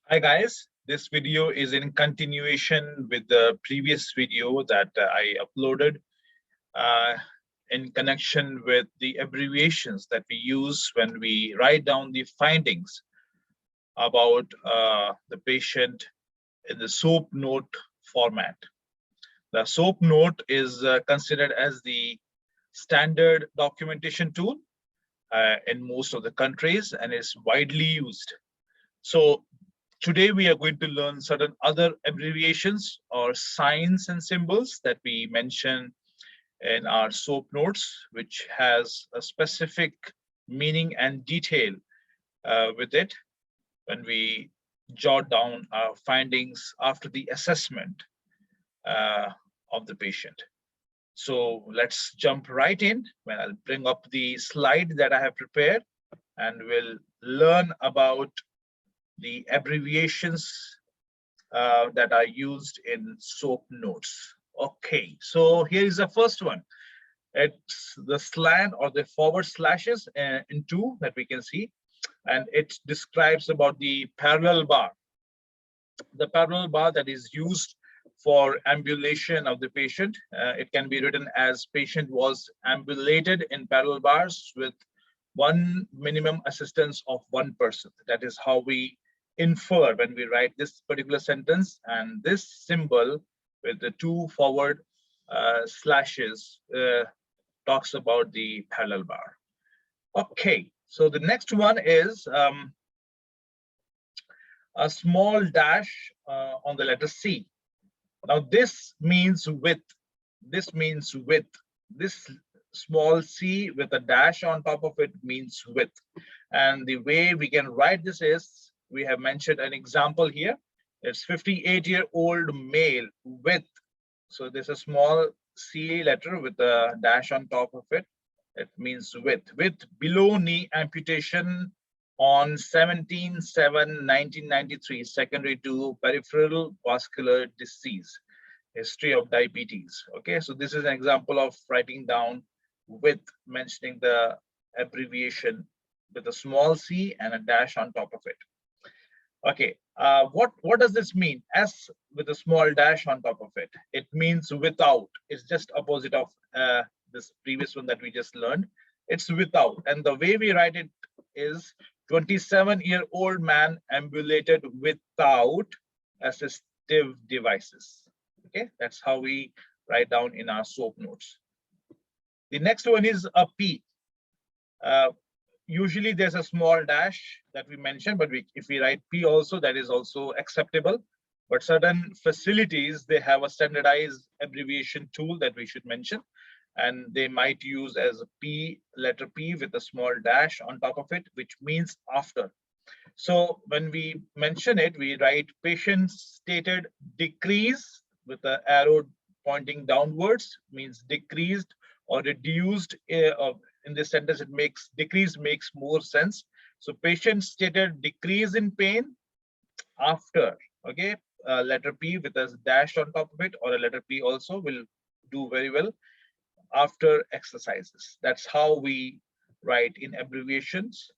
Hi guys, this video is in continuation with the previous video that I uploaded uh, in connection with the abbreviations that we use when we write down the findings about the patient in the SOAP note format. The SOAP note is considered as the standard documentation tool in most of the countries and is widely used. So today we are going to learn certain other abbreviations or signs and symbols that we mention in our SOAP notes, which has a specific meaning and detail with it when we jot down our findings after the assessment uh, of the patient. So let's jump right in when I'll bring up the slide that I have prepared and we'll learn about the abbreviations that are used in SOAP notes. Okay, so here is the first one. It's the slant or the forward slashes in two that we can see, and it describes about the parallel bar. The parallel bar that is used for ambulation of the patient. It can be written as patient was ambulated in parallel bars with one minimum assistance of one person. That is how we infer when we write this particular sentence, and this symbol with the two forward slashes talks about the parallel bar. Okay, so the next one is a small dash on the letter C. Now this means width. This means width. This small c with a dash on top of it means width. And the way we can write this is, we have mentioned an example here. It's 58-year-old male with, so there's a small c letter with a dash on top of it. It means with below knee amputation on 17/7/1993, secondary to peripheral vascular disease, history of diabetes. Okay, so this is an example of writing down with mentioning the abbreviation with a small c and a dash on top of it. Okay, what does this mean? S with a small dash on top of it. It means without. It's just opposite of this previous one that we just learned. It's without, and the way we write it is 27-year-old man ambulated without assistive devices. Okay, that's how we write down in our SOAP notes. The next one is a P. Usually there's a small dash that we mentioned, but if we write P also, that is also acceptable. But certain facilities, they have a standardized abbreviation tool that we should mention, and they might use as a P, letter P with a small dash on top of it, which means after. So when we mention it, we write patient stated decrease with the arrow pointing downwards, means decreased or reduced. In this sentence, it makes decrease makes more sense. So patient stated decrease in pain after. Okay, letter P with a dash on top of it, or a letter P also will do very well after exercises. That's how we write in abbreviations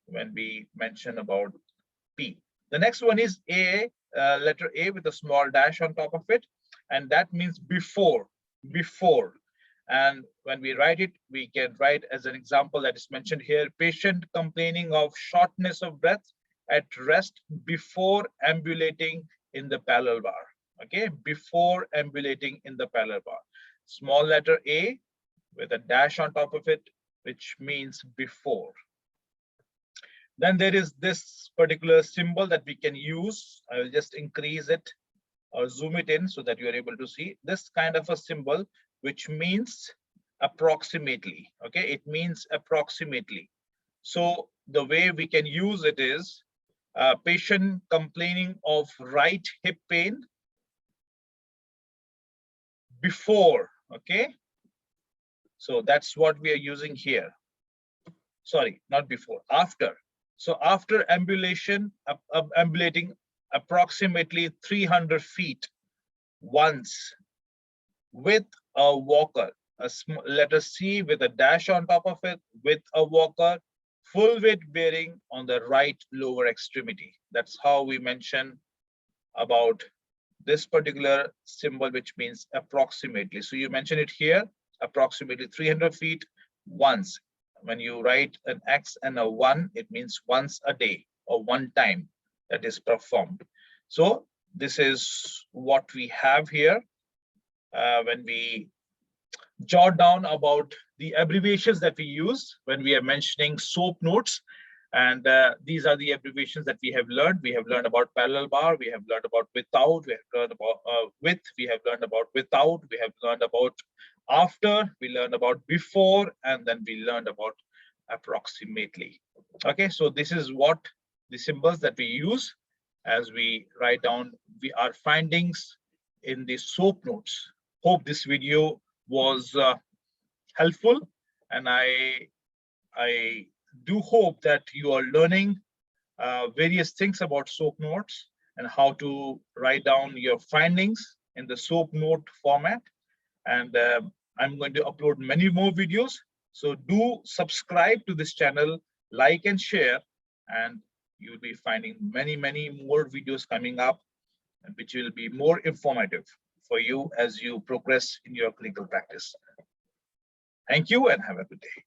when we mention about P. The next one is A, letter A with a small dash on top of it, and that means before. And when we write it, we can write as an example that is mentioned here: patient complaining of shortness of breath at rest before ambulating in the parallel bar. Okay, before ambulating in the parallel bar. Small letter A with a dash on top of it, which means before. Then there is this particular symbol that we can use. I will just increase it or zoom it in so that you are able to see this kind of a symbol, which means approximately. Okay, it means approximately. So the way we can use it is patient complaining of right hip pain before. Okay, so that's what we are using here. Sorry, not before, after. So after ambulation, ambulating approximately 300 feet once with a walker, a letter C with a dash on top of it, with a walker full weight bearing on the right lower extremity. That's how we mention about this particular symbol, which means approximately. So you mention it here, approximately 300 feet once. When you write an X and a 1, it means once a day or one time that is performed. So this is what we have here when we jot down about the abbreviations that we use when we are mentioning SOAP notes. And these are the abbreviations that we have learned. We have learned about parallel bar. We have learned about without. We have learned about with. We have learned about without. We have learned about after. We learned about before. And then we learned about approximately. Okay, so this is what the symbols that we use as we write down our findings in the SOAP notes. Hope this video was helpful, and I do hope that you are learning various things about SOAP notes and how to write down your findings in the SOAP note format. And I'm going to upload many more videos. So do subscribe to this channel, like and share, and you'll be finding many more videos coming up, which will be more informative for you as you progress in your clinical practice. Thank you and have a good day.